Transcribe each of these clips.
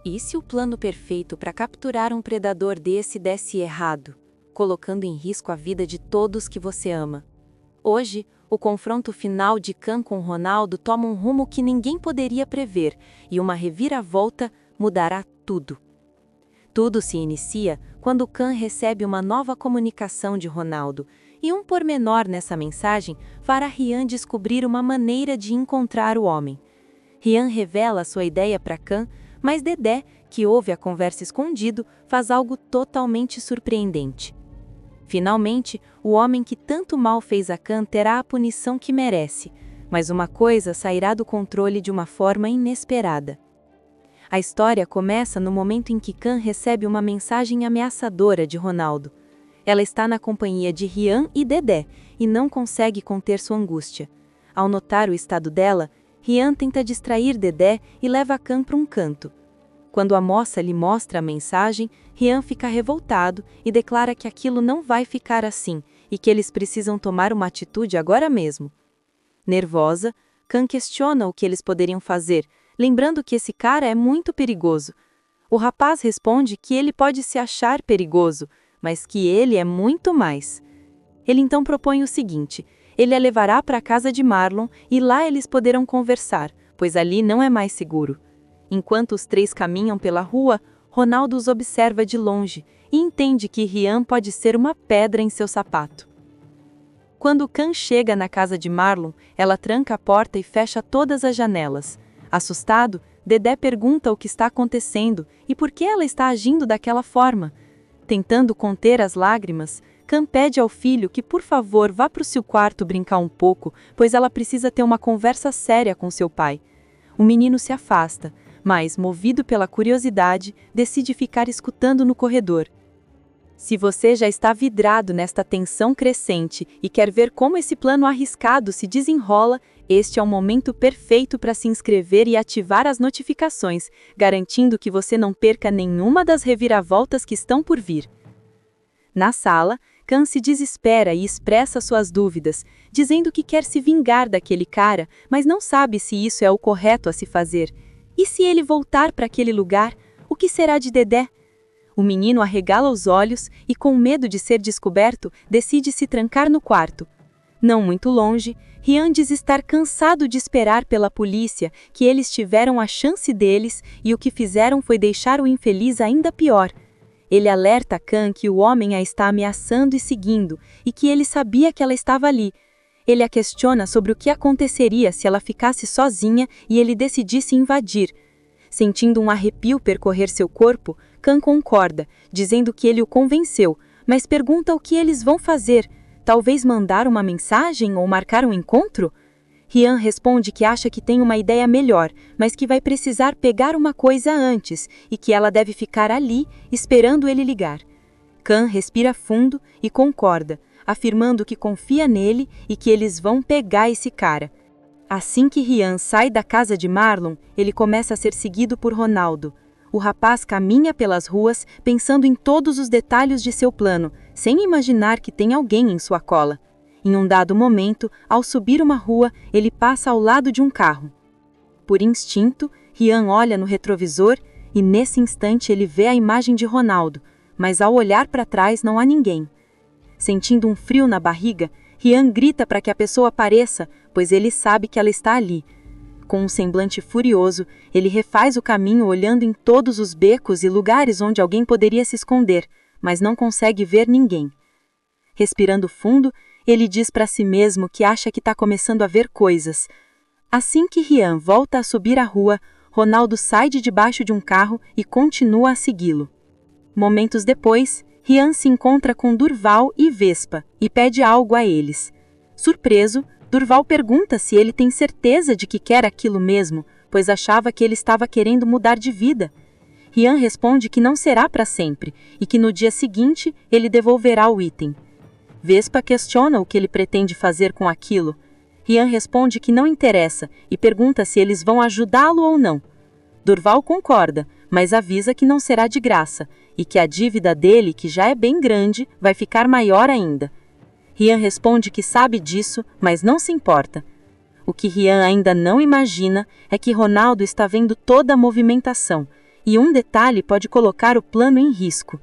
E se o plano perfeito para capturar um predador desse desse errado, colocando em risco a vida de todos que você ama? Hoje, o confronto final de Khan com Ronaldo toma um rumo que ninguém poderia prever, e uma reviravolta mudará tudo. Tudo se inicia quando Khan recebe uma nova comunicação de Ronaldo, e um pormenor nessa mensagem fará Rian descobrir uma maneira de encontrar o homem. Rian revela sua ideia para Khan, mas Dedé, que ouve a conversa escondido, faz algo totalmente surpreendente. Finalmente, o homem que tanto mal fez a Khan terá a punição que merece, mas uma coisa sairá do controle de uma forma inesperada. A história começa no momento em que Khan recebe uma mensagem ameaçadora de Ronaldo. Ela está na companhia de Rian e Dedé, e não consegue conter sua angústia. Ao notar o estado dela, Rian tenta distrair Dedé e leva Khan para um canto. Quando a moça lhe mostra a mensagem, Rian fica revoltado e declara que aquilo não vai ficar assim, e que eles precisam tomar uma atitude agora mesmo. Nervosa, Khan questiona o que eles poderiam fazer, lembrando que esse cara é muito perigoso. O rapaz responde que ele pode se achar perigoso, mas que ele é muito mais. Ele então propõe o seguinte: ele a levará para a casa de Marlon e lá eles poderão conversar, pois ali não é mais seguro. Enquanto os três caminham pela rua, Ronaldo os observa de longe e entende que Rian pode ser uma pedra em seu sapato. Quando Khan chega na casa de Marlon, ela tranca a porta e fecha todas as janelas. Assustado, Dedé pergunta o que está acontecendo e por que ela está agindo daquela forma. Tentando conter as lágrimas, Khan pede ao filho que por favor vá para o seu quarto brincar um pouco, pois ela precisa ter uma conversa séria com seu pai. O menino se afasta, mas, movido pela curiosidade, decide ficar escutando no corredor. Se você já está vidrado nesta tensão crescente e quer ver como esse plano arriscado se desenrola, este é o momento perfeito para se inscrever e ativar as notificações, garantindo que você não perca nenhuma das reviravoltas que estão por vir. Na sala, Khan se desespera e expressa suas dúvidas, dizendo que quer se vingar daquele cara, mas não sabe se isso é o correto a se fazer. E se ele voltar para aquele lugar, o que será de Dedé? O menino arregala os olhos e, com medo de ser descoberto, decide se trancar no quarto. Não muito longe, Rian diz estar cansado de esperar pela polícia, que eles tiveram a chance deles e o que fizeram foi deixar o infeliz ainda pior. Ele alerta Khan que o homem a está ameaçando e seguindo, e que ele sabia que ela estava ali. Ele a questiona sobre o que aconteceria se ela ficasse sozinha e ele decidisse invadir. Sentindo um arrepio percorrer seu corpo, Khan concorda, dizendo que ele o convenceu, mas pergunta o que eles vão fazer. Talvez mandar uma mensagem ou marcar um encontro? Rian responde que acha que tem uma ideia melhor, mas que vai precisar pegar uma coisa antes e que ela deve ficar ali, esperando ele ligar. Khan respira fundo e concorda, afirmando que confia nele e que eles vão pegar esse cara. Assim que Rian sai da casa de Marlon, ele começa a ser seguido por Ronaldo. O rapaz caminha pelas ruas pensando em todos os detalhes de seu plano, sem imaginar que tem alguém em sua cola. Em um dado momento, ao subir uma rua, ele passa ao lado de um carro. Por instinto, Rian olha no retrovisor e nesse instante ele vê a imagem de Ronaldo, mas ao olhar para trás não há ninguém. Sentindo um frio na barriga, Rian grita para que a pessoa apareça, pois ele sabe que ela está ali. Com um semblante furioso, ele refaz o caminho olhando em todos os becos e lugares onde alguém poderia se esconder, mas não consegue ver ninguém. Respirando fundo, ele diz para si mesmo que acha que está começando a ver coisas. Assim que Rian volta a subir a rua, Ronaldo sai de debaixo de um carro e continua a segui-lo. Momentos depois, Rian se encontra com Durval e Vespa e pede algo a eles. Surpreso, Durval pergunta se ele tem certeza de que quer aquilo mesmo, pois achava que ele estava querendo mudar de vida. Rian responde que não será para sempre e que no dia seguinte ele devolverá o item. Vespa questiona o que ele pretende fazer com aquilo. Rian responde que não interessa e pergunta se eles vão ajudá-lo ou não. Durval concorda, mas avisa que não será de graça e que a dívida dele, que já é bem grande, vai ficar maior ainda. Rian responde que sabe disso, mas não se importa. O que Rian ainda não imagina é que Ronaldo está vendo toda a movimentação e um detalhe pode colocar o plano em risco.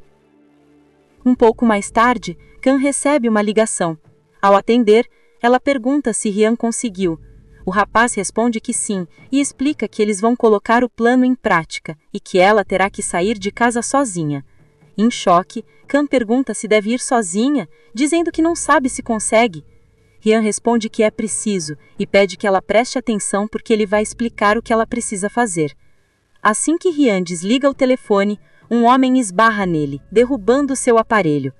Um pouco mais tarde, Khan recebe uma ligação. Ao atender, ela pergunta se Ryan conseguiu. O rapaz responde que sim e explica que eles vão colocar o plano em prática e que ela terá que sair de casa sozinha. Em choque, Khan pergunta se deve ir sozinha, dizendo que não sabe se consegue. Ryan responde que é preciso e pede que ela preste atenção porque ele vai explicar o que ela precisa fazer. Assim que Ryan desliga o telefone, um homem esbarra nele, derrubando seu aparelho.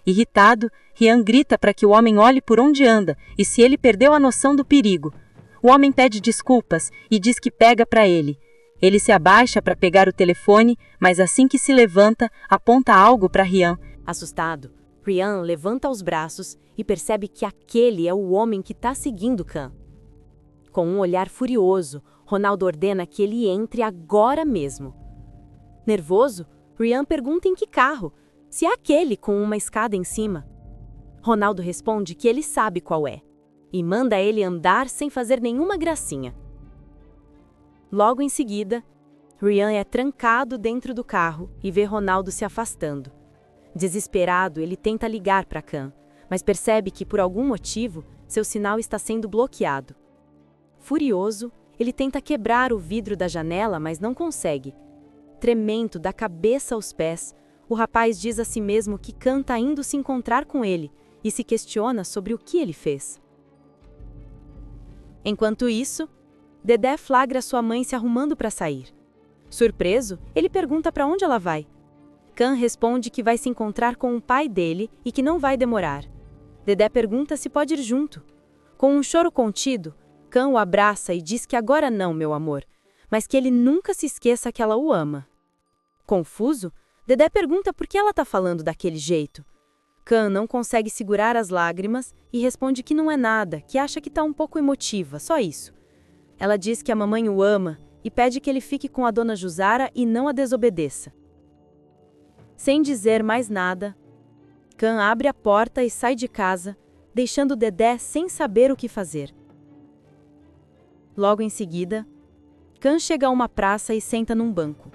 Irritado, Ryan grita para que o homem olhe por onde anda e se ele perdeu a noção do perigo. O homem pede desculpas e diz que pega para ele. Ele se abaixa para pegar o telefone, mas assim que se levanta, aponta algo para Ryan. Assustado, Ryan levanta os braços e percebe que aquele é o homem que está seguindo Khan. Com um olhar furioso, Ronaldo ordena que ele entre agora mesmo. Nervoso, Ryan pergunta em que carro, se é aquele com uma escada em cima. Ronaldo responde que ele sabe qual é e manda ele andar sem fazer nenhuma gracinha. Logo em seguida, Ryan é trancado dentro do carro e vê Ronaldo se afastando. Desesperado, ele tenta ligar para Khan, mas percebe que, por algum motivo, seu sinal está sendo bloqueado. Furioso, ele tenta quebrar o vidro da janela, mas não consegue. Tremendo da cabeça aos pés, o rapaz diz a si mesmo que Khan está indo se encontrar com ele e se questiona sobre o que ele fez. Enquanto isso, Dedé flagra sua mãe se arrumando para sair. Surpreso, ele pergunta para onde ela vai. Khan responde que vai se encontrar com o pai dele e que não vai demorar. Dedé pergunta se pode ir junto. Com um choro contido, Khan o abraça e diz que agora não, meu amor, mas que ele nunca se esqueça que ela o ama. Confuso, Dedé pergunta por que ela está falando daquele jeito. Khan não consegue segurar as lágrimas e responde que não é nada, que acha que está um pouco emotiva, só isso. Ela diz que a mamãe o ama e pede que ele fique com a dona Jusara e não a desobedeça. Sem dizer mais nada, Khan abre a porta e sai de casa, deixando Dedé sem saber o que fazer. Logo em seguida, Khan chega a uma praça e senta num banco.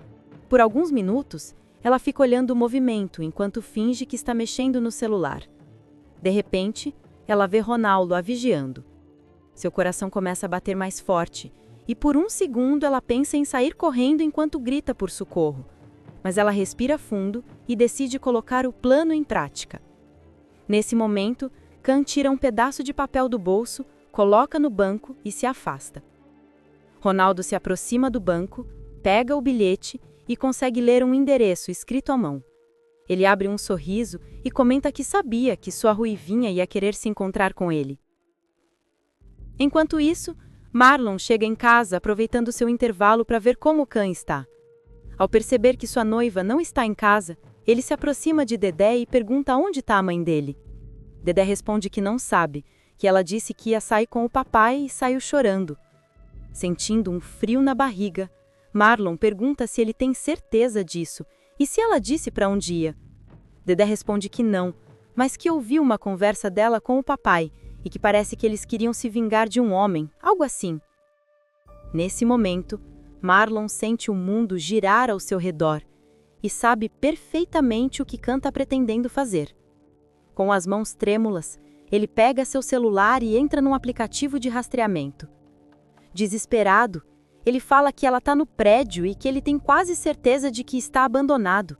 Por alguns minutos, ela fica olhando o movimento enquanto finge que está mexendo no celular. De repente, ela vê Ronaldo a vigiando. Seu coração começa a bater mais forte, e por um segundo ela pensa em sair correndo enquanto grita por socorro. Mas ela respira fundo e decide colocar o plano em prática. Nesse momento, Khan tira um pedaço de papel do bolso, coloca no banco e se afasta. Ronaldo se aproxima do banco, pega o bilhete e consegue ler um endereço escrito à mão. Ele abre um sorriso e comenta que sabia que sua ruivinha ia querer se encontrar com ele. Enquanto isso, Marlon chega em casa aproveitando seu intervalo para ver como Khan está. Ao perceber que sua noiva não está em casa, ele se aproxima de Dedé e pergunta onde está a mãe dele. Dedé responde que não sabe, que ela disse que ia sair com o papai e saiu chorando. Sentindo um frio na barriga, Marlon pergunta se ele tem certeza disso e se ela disse para onde ia. Dedé responde que não, mas que ouviu uma conversa dela com o papai e que parece que eles queriam se vingar de um homem, algo assim. Nesse momento, Marlon sente o mundo girar ao seu redor e sabe perfeitamente o que Khan está pretendendo fazer. Com as mãos trêmulas, ele pega seu celular e entra num aplicativo de rastreamento. Desesperado, ele fala que ela está no prédio e que ele tem quase certeza de que está abandonado.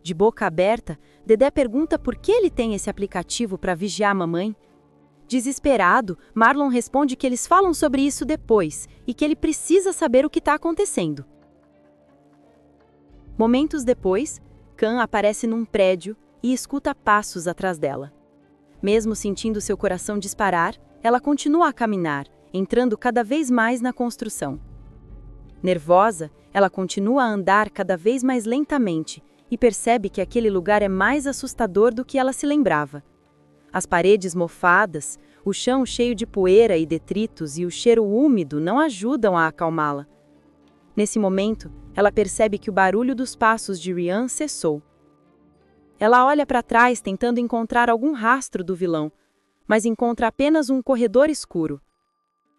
De boca aberta, Dedé pergunta por que ele tem esse aplicativo para vigiar a mamãe. Desesperado, Marlon responde que eles falam sobre isso depois e que ele precisa saber o que está acontecendo. Momentos depois, Khan aparece num prédio e escuta passos atrás dela. Mesmo sentindo seu coração disparar, ela continua a caminhar, entrando cada vez mais na construção. Nervosa, ela continua a andar cada vez mais lentamente e percebe que aquele lugar é mais assustador do que ela se lembrava. As paredes mofadas, o chão cheio de poeira e detritos e o cheiro úmido não ajudam a acalmá-la. Nesse momento, ela percebe que o barulho dos passos de Ryan cessou. Ela olha para trás tentando encontrar algum rastro do vilão, mas encontra apenas um corredor escuro.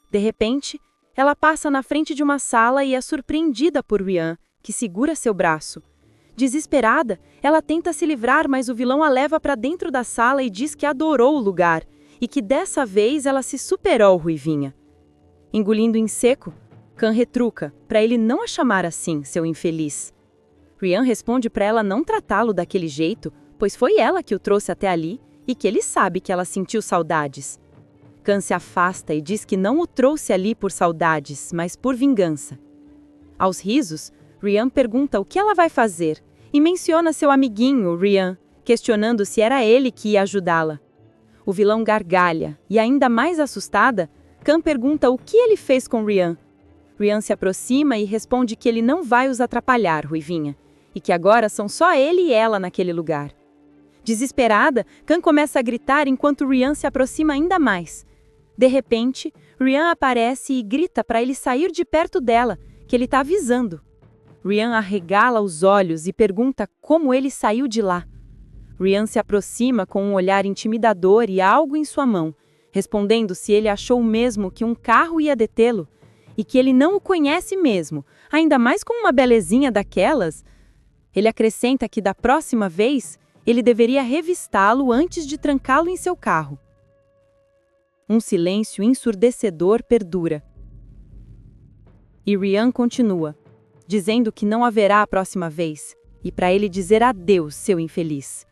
De repente, ela passa na frente de uma sala e é surpreendida por Ryan, que segura seu braço. Desesperada, ela tenta se livrar, mas o vilão a leva para dentro da sala e diz que adorou o lugar e que dessa vez ela se superou, Ruivinha. Engolindo em seco, Khan retruca, para ele não a chamar assim, seu infeliz. Ryan responde para ela não tratá-lo daquele jeito, pois foi ela que o trouxe até ali e que ele sabe que ela sentiu saudades. Khan se afasta e diz que não o trouxe ali por saudades, mas por vingança. Aos risos, Ryan pergunta o que ela vai fazer e menciona seu amiguinho, Ryan, questionando se era ele que ia ajudá-la. O vilão gargalha e, ainda mais assustada, Khan pergunta o que ele fez com Ryan. Ryan se aproxima e responde que ele não vai os atrapalhar, Ruivinha, e que agora são só ele e ela naquele lugar. Desesperada, Khan começa a gritar enquanto Ryan se aproxima ainda mais. De repente, Ryan aparece e grita para ele sair de perto dela, que ele está avisando. Ryan arregala os olhos e pergunta como ele saiu de lá. Ryan se aproxima com um olhar intimidador e algo em sua mão, respondendo se ele achou mesmo que um carro ia detê-lo e que ele não o conhece mesmo, ainda mais com uma belezinha daquelas. Ele acrescenta que da próxima vez ele deveria revistá-lo antes de trancá-lo em seu carro. Um silêncio ensurdecedor perdura. E Ryan continua, dizendo que não haverá a próxima vez, e para ele dizer adeus, seu infeliz.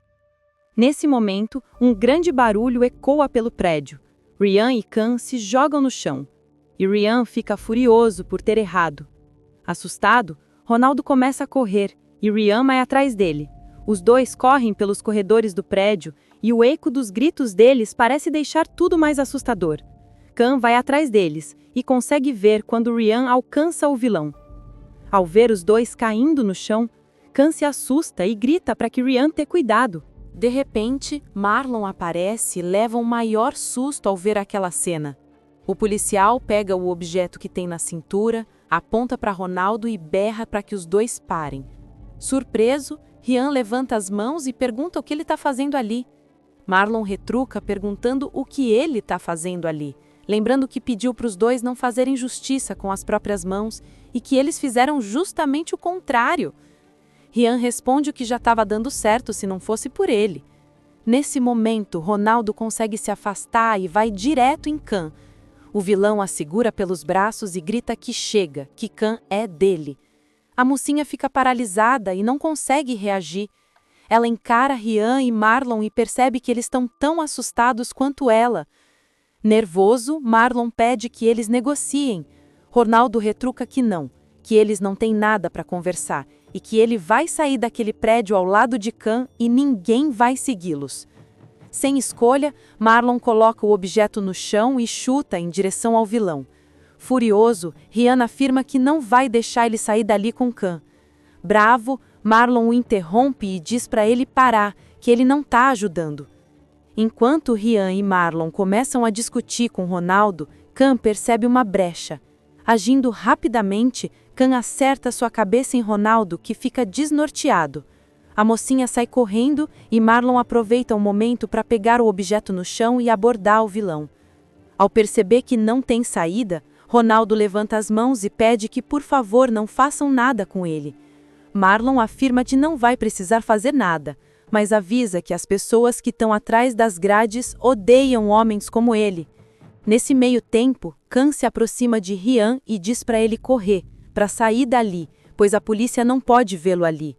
Nesse momento, um grande barulho ecoa pelo prédio. Ryan e Khan se jogam no chão, e Ryan fica furioso por ter errado. Assustado, Ronaldo começa a correr, e Ryan vai atrás dele. Os dois correm pelos corredores do prédio, e o eco dos gritos deles parece deixar tudo mais assustador. Khan vai atrás deles, e consegue ver quando Ryan alcança o vilão. Ao ver os dois caindo no chão, Khan se assusta e grita para que Ryan tenha cuidado. De repente, Marlon aparece e leva um maior susto ao ver aquela cena. O policial pega o objeto que tem na cintura, aponta para Ronaldo e berra para que os dois parem. Surpreso, Ryan levanta as mãos e pergunta o que ele está fazendo ali. Marlon retruca perguntando o que ele está fazendo ali, lembrando que pediu para os dois não fazerem justiça com as próprias mãos e que eles fizeram justamente o contrário. Ryan responde que já estava dando certo se não fosse por ele. Nesse momento, Ronaldo consegue se afastar e vai direto em Khan. O vilão a segura pelos braços e grita que chega, que Khan é dele. A mocinha fica paralisada e não consegue reagir. Ela encara Ryan e Marlon e percebe que eles estão tão assustados quanto ela. Nervoso, Marlon pede que eles negociem. Ronaldo retruca que eles não têm nada para conversar e que ele vai sair daquele prédio ao lado de Khan e ninguém vai segui-los. Sem escolha, Marlon coloca o objeto no chão e chuta em direção ao vilão. Furioso, Ryan afirma que não vai deixar ele sair dali com Khan. Bravo, Marlon o interrompe e diz para ele parar, que ele não está ajudando. Enquanto Ryan e Marlon começam a discutir com Ronaldo, Khan percebe uma brecha. Agindo rapidamente, Khan acerta sua cabeça em Ronaldo, que fica desnorteado. A mocinha sai correndo e Marlon aproveita o momento para pegar o objeto no chão e abordar o vilão. Ao perceber que não tem saída, Ronaldo levanta as mãos e pede que por favor não façam nada com ele. Marlon afirma que não vai precisar fazer nada, mas avisa que as pessoas que estão atrás das grades odeiam homens como ele. Nesse meio tempo, Khan se aproxima de Ryan e diz para ele correr, para sair dali, pois a polícia não pode vê-lo ali.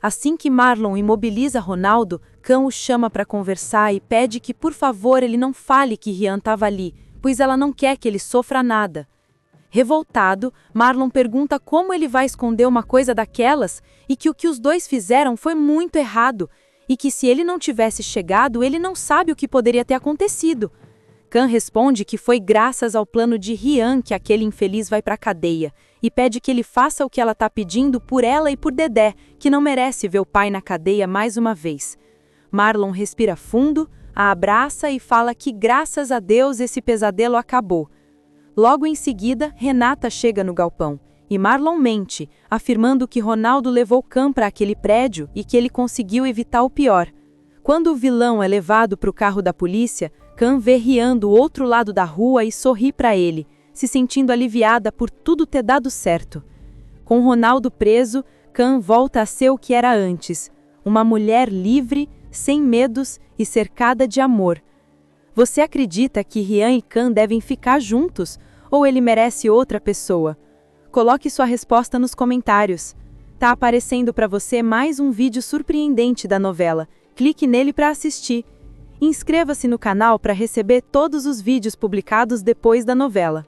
Assim que Marlon imobiliza Ronaldo, Khan o chama para conversar e pede que por favor ele não fale que Ryan estava ali, pois ela não quer que ele sofra nada. Revoltado, Marlon pergunta como ele vai esconder uma coisa daquelas e que o que os dois fizeram foi muito errado e que se ele não tivesse chegado, ele não sabe o que poderia ter acontecido. Khan responde que foi graças ao plano de Ryan que aquele infeliz vai para a cadeia e pede que ele faça o que ela está pedindo por ela e por Dedé, que não merece ver o pai na cadeia mais uma vez. Marlon respira fundo, a abraça e fala que graças a Deus esse pesadelo acabou. Logo em seguida, Renata chega no galpão e Marlon mente, afirmando que Ronaldo levou Khan para aquele prédio e que ele conseguiu evitar o pior. Quando o vilão é levado para o carro da polícia, Khan vê Ryan do outro lado da rua e sorri para ele, se sentindo aliviada por tudo ter dado certo. Com Ronaldo preso, Khan volta a ser o que era antes, uma mulher livre, sem medos e cercada de amor. Você acredita que Rian e Khan devem ficar juntos ou ele merece outra pessoa? Coloque sua resposta nos comentários. Tá aparecendo para você mais um vídeo surpreendente da novela. Clique nele para assistir. Inscreva-se no canal para receber todos os vídeos publicados depois da novela.